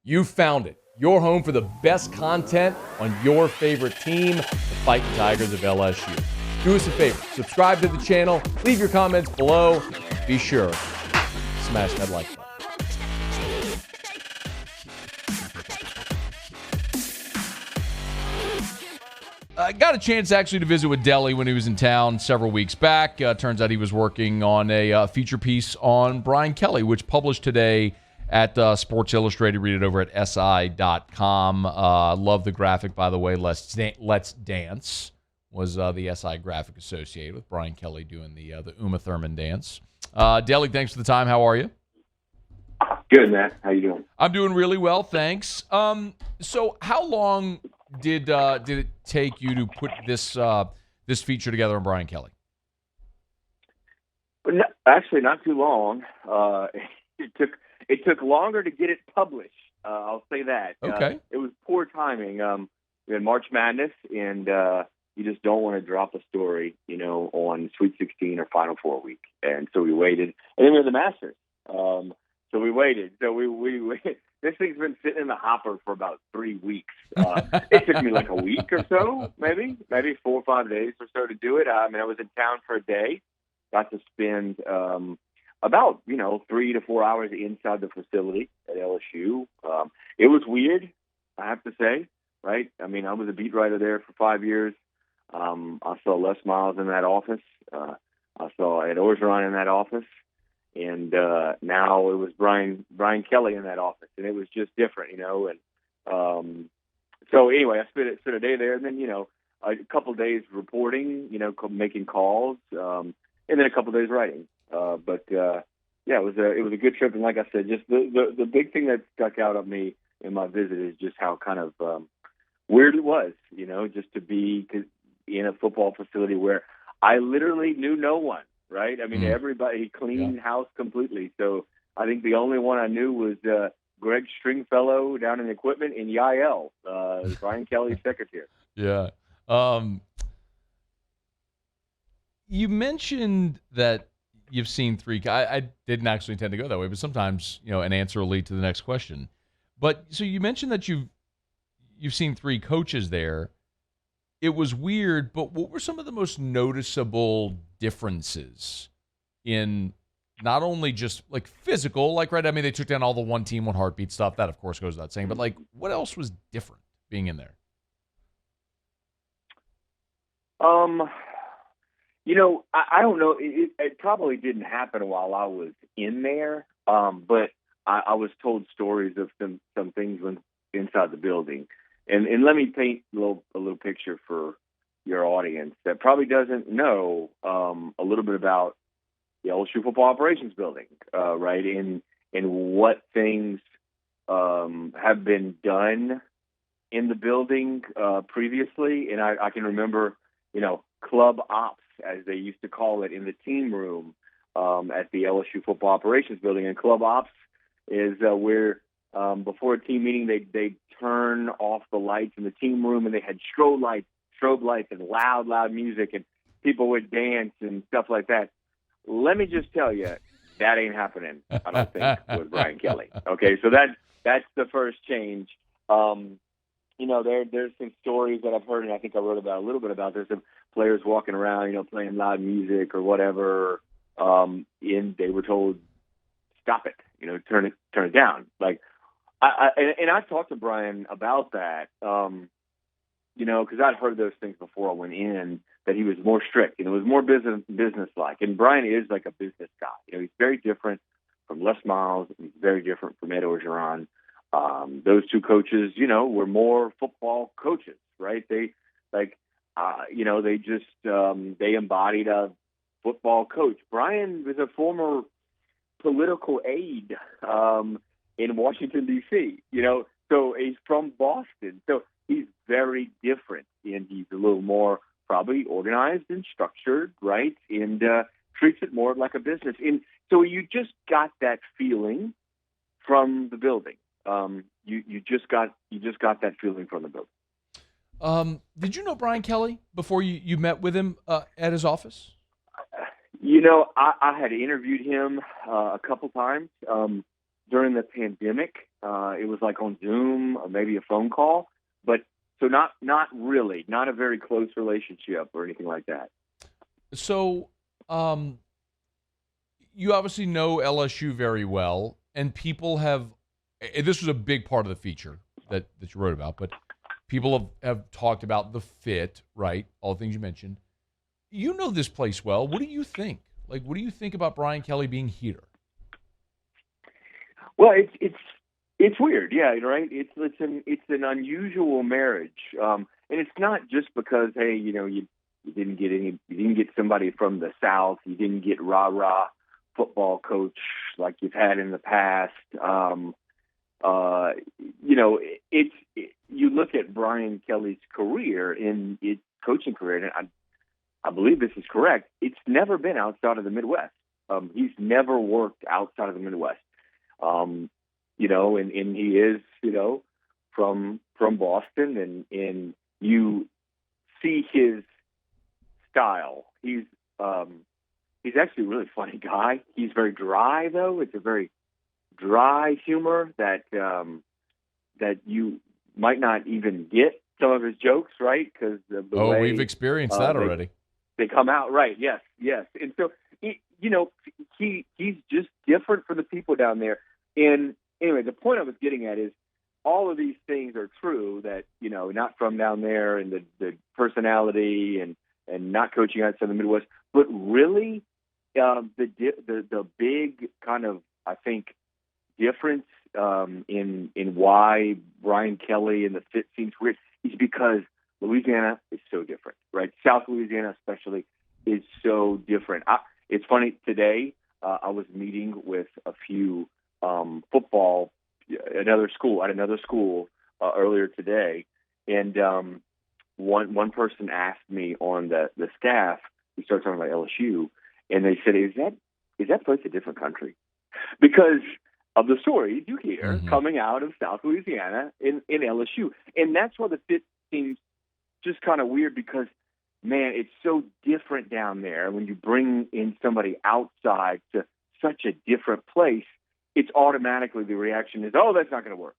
You found it. Your home for the best content on your favorite team, the Fighting Tigers of LSU. Do us a favor. Subscribe to the channel. Leave your comments below. Be sure to smash that like button. I got a chance actually to visit with Delly when he was in town several weeks back. Turns out he was working on a feature piece on Brian Kelly, which published today at Sports Illustrated. Read it over at si.com. Love the graphic, by the way. Let's Dance was the SI graphic associated with Brian Kelly doing the Uma Thurman dance. Delly, thanks for the time. How are you? Good, Matt. How you doing? I'm doing really well, thanks. So how long did it take you to put this feature together on Brian Kelly? No, actually, not too long. It took longer to get it published. I'll say that. Okay. It was poor timing. We had March Madness, and you just don't want to drop a story, on Sweet 16 or Final Four week. And so we waited, and then we had the Masters. So we waited. So we this thing's been sitting in the hopper for about 3 weeks. It took me like a week or so, maybe 4 or 5 days or so to do it. I was in town for a day. Got to spend about 3 to 4 hours inside the facility at LSU. It was weird, I have to say. Right? I was a beat writer there for 5 years. I saw Les Miles in that office. I saw Ed Orgeron in that office. And now it was Brian Kelly in that office, and it was just different, And so anyway, I spent a day there, and then a couple of days reporting, making calls, and then a couple of days writing. But it was a good trip, and like I said, just the big thing that stuck out at me in my visit is just how kind of weird it was, just to be in a football facility where I literally knew no one. Right? Everybody cleaned house completely. So I think the only one I knew was Greg Stringfellow down in equipment in Yael, Brian Kelly's secretary. Yeah. You mentioned that you've seen 3. I didn't actually intend to go that way, but sometimes an answer will lead to the next question. But so you mentioned that you've seen 3 coaches there. It was weird, but what were some of the most noticeable differences in not only just like physical, like, right? They took down all the one team, one heartbeat stuff. That, of course, goes without saying. But, like, what else was different being in there? I don't know. It probably didn't happen while I was in there, but I was told stories of some things inside the building. And let me paint a little picture for your audience that probably doesn't know a little bit about the LSU Football Operations Building, right? And what things have been done in the building previously. And I can remember, club ops, as they used to call it, in the team room at the LSU Football Operations Building. And club ops is where before a team meeting, they turn off the lights in the team room, and they had strobe lights and loud music, and people would dance and stuff like that. Let me just tell you, that ain't happening, I don't think, with Brian Kelly. Okay, so that's the first change. There's some stories that I've heard, and I think I wrote about a little bit about this, of players walking around, playing loud music or whatever, and they were told, stop it, turn it down. Like, I talked to Brian about that, because I'd heard those things before I went in, that he was more strict, it was more business-like. And Brian is like a business guy. He's very different from Les Miles. He's very different from Ed Orgeron. Those 2 coaches, were more football coaches, right? They they embodied a football coach. Brian was a former political aide in Washington, D.C., so he's from Boston. So he's very different, and he's a little more probably organized and structured, right? And treats it more like a business. And so you just got that feeling from the building. You just got that feeling from the building. Did you know Brian Kelly before you met with him at his office? I had interviewed him a couple times during the pandemic. It was like on Zoom or maybe a phone call, but so not really, not a very close relationship or anything like that. So, you obviously know LSU very well, and people have. And this was a big part of the feature that you wrote about, but people have talked about the fit, right? All the things you mentioned. You know this place well. What do you think? Like, what do you think about Brian Kelly being here? Well, it's weird, yeah, right. It's an unusual marriage, and it's not just because hey, you didn't get somebody from the South, you didn't get rah football coach like you've had in the past. You look at Brian Kelly's career in its coaching career, and I believe this is correct. It's never been outside of the Midwest. He's never worked outside of the Midwest. And he is, from Boston, and you see his style. He's actually a really funny guy. He's very dry, though. It's a very dry humor that you might not even get some of his jokes, right? Because the way we've experienced that already. They come out right, yes, and so he's just different from the people down there. And anyway, the point I was getting at is all of these things are true. That not from down there, and the personality, and not coaching outside the Midwest, but really the big kind of, I think, difference in why Brian Kelly and the fit seems weird is because Louisiana is so different, right? South Louisiana especially is so different. It's funny, today I was meeting with a few football at another school earlier today, and one person asked me on the staff, we started talking about LSU, and they said, is that place a different country? Because of the stories you hear coming out of South Louisiana in LSU. And that's why the fit seems just kind of weird, because, man, it's so different down there. When you bring in somebody outside to such a different place, it's automatically the reaction is, oh, that's not going to work.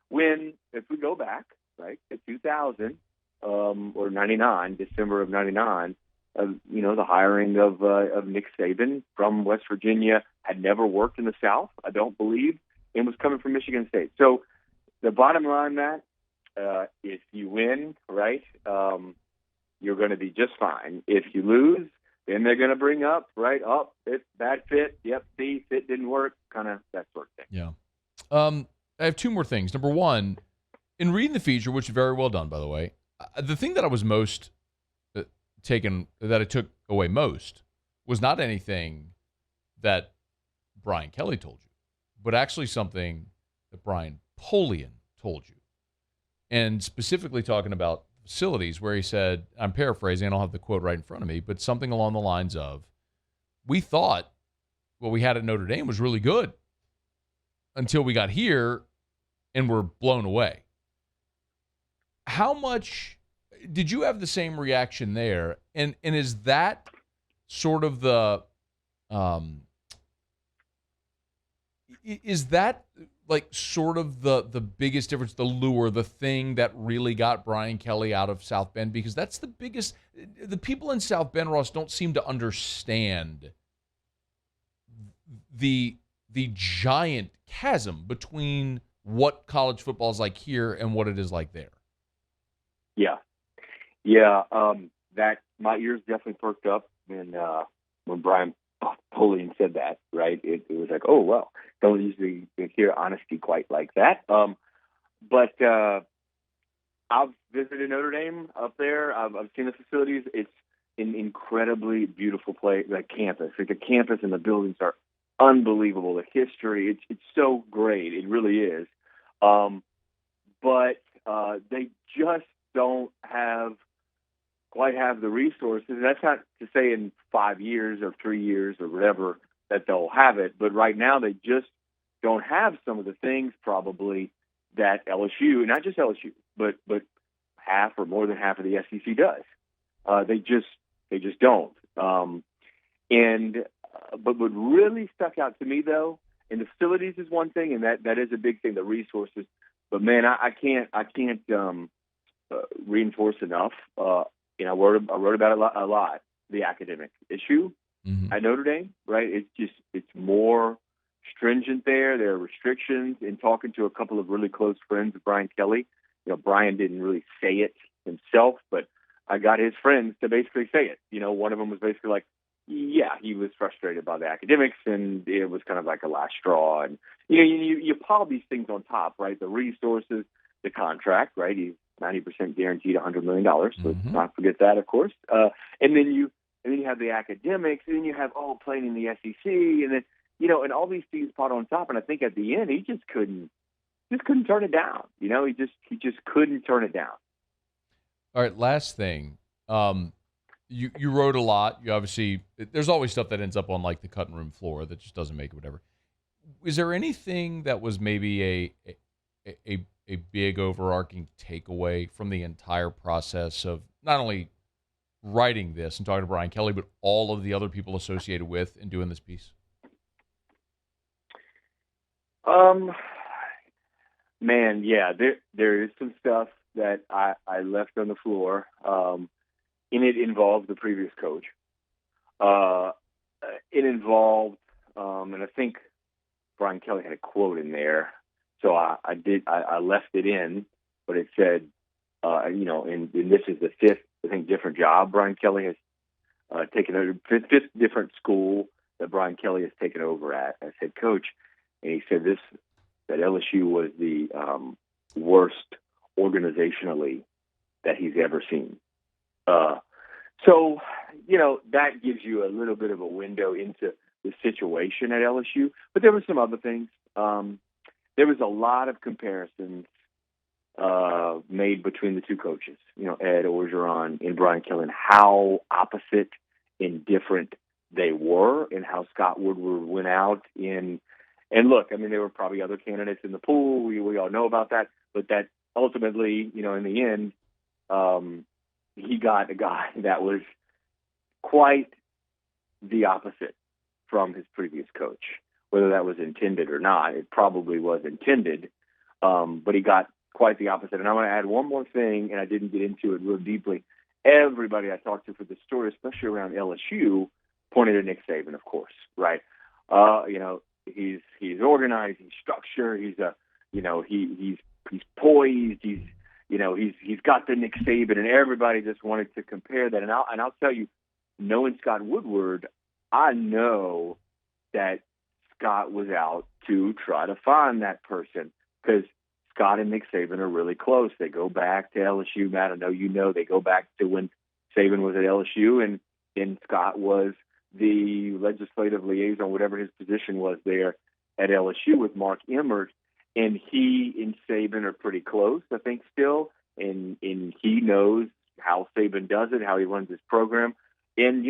When, if we go back, right, to 2000 or 99, December of 99, the hiring of Nick Saban from West Virginia, had never worked in the South, I don't believe, and was coming from Michigan State. So the bottom line, Matt, if you win, right, you're going to be just fine. If you lose, then they're going to bring up, right, it's bad fit. Yep, see, fit didn't work, kind of that sort of thing. Yeah. I have two more things. Number one, in reading the feature, which is very well done, by the way, the thing that I was most that I took away most was not anything that Brian Kelly told you, but actually something that Brian Polian told you. And specifically talking about facilities, where he said, I'm paraphrasing, I don't have the quote right in front of me, but something along the lines of, we thought what we had at Notre Dame was really good until we got here and were blown away. How much did you have the same reaction there? And is that sort of the is that like sort of the biggest difference, the lure, the thing that really got Brian Kelly out of South Bend? Because that's the biggest. The people in South Bend, Ross, don't seem to understand the giant chasm between what college football is like here and what it is like there. Yeah. That my ears definitely perked up when Brian Polian said that. Right, it was like, oh well, don't usually hear honesty quite like that. But I've visited Notre Dame up there. I've seen the facilities. It's an incredibly beautiful place. The campus, like the campus and the buildings are unbelievable. The history, it's so great. It really is. But they just don't quite have the resources. That's not to say in 5 years or 3 years or whatever that they'll have it, but right now they just don't have some of the things probably that LSU, not just LSU, but half or more than half of the SEC does. They just don't. But what really stuck out to me though, And the facilities is one thing, and that is a big thing, the resources. But man, I can't reinforce enough. I wrote about it a lot. The academic issue at Notre Dame, right? It's more stringent there. There are restrictions. In talking to a couple of really close friends of Brian Kelly, Brian didn't really say it himself, but I got his friends to basically say it. One of them was basically like, yeah, he was frustrated by the academics, and it was kind of like a last straw. And you pile these things on top, right? The resources, the contract, right? He's 90% guaranteed $100 million. So let's not forget that, of course. And then you have the academics, and then you have playing in the SEC, and then and all these things piled on top. And I think at the end he just couldn't turn it down. He just couldn't turn it down. All right, last thing. You wrote a lot. You obviously, there's always stuff that ends up on like the cutting room floor that just doesn't make it, whatever. Is there anything that was maybe a big overarching takeaway from the entire process of not only writing this and talking to Brian Kelly, but all of the other people associated with and doing this piece? Man, yeah, there is some stuff that I left on the floor. And it involved the previous coach. It involved, and I think Brian Kelly had a quote in there, so I left it in, but it said, and this is the fifth, I think, different job Brian Kelly has taken over, fifth different school that Brian Kelly has taken over at as head coach, and he said that LSU was the worst organizationally that he's ever seen. So, that gives you a little bit of a window into the situation at LSU. But there were some other things. There was a lot of comparisons made between the two coaches, Ed Orgeron and Brian Kelly, and how opposite and different they were, and how Scott Woodward went out in. And look, I mean, there were probably other candidates in the pool. We all know about that. But that ultimately, in the end, he got a guy that was quite the opposite from his previous coach. Whether that was intended or not, it probably was intended, but he got quite the opposite. And I want to add one more thing, and I didn't get into it real deeply. Everybody I talked to for this story, especially around LSU, pointed at Nick Saban, of course, right? He's organized, he's structured, he's poised, he's got the Nick Saban, and everybody just wanted to compare that. And I'll tell you, knowing Scott Woodward, I know that Scott was out to try to find that person, because Scott and Nick Saban are really close. They go back to LSU. Matt, I know they go back to when Saban was at LSU, and Scott was the legislative liaison, whatever his position was there at LSU with Mark Emmert. And he and Saban are pretty close, I think, still. And he knows how Saban does it, how he runs his program. And,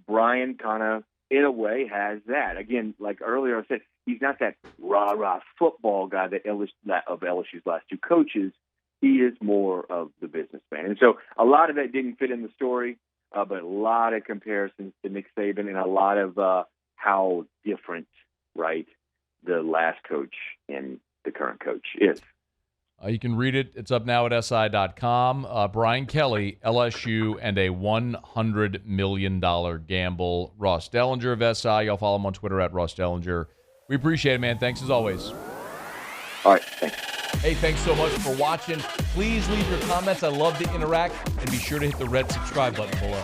Brian kind of, in a way, has that. Again, like earlier I said, he's not that rah-rah football guy of LSU's last two coaches. He is more of the businessman. And so a lot of that didn't fit in the story, but a lot of comparisons to Nick Saban, and a lot of how different, right, the last coach and the current coach is. You can read it. It's up now at SI.com. Brian Kelly, LSU, and a $100 million gamble. Ross Dellenger of SI. Y'all follow him on Twitter at Ross Dellenger. We appreciate it, man. Thanks as always. All right. Thanks. Hey, thanks so much for watching. Please leave your comments. I love to interact. And be sure to hit the red subscribe button below.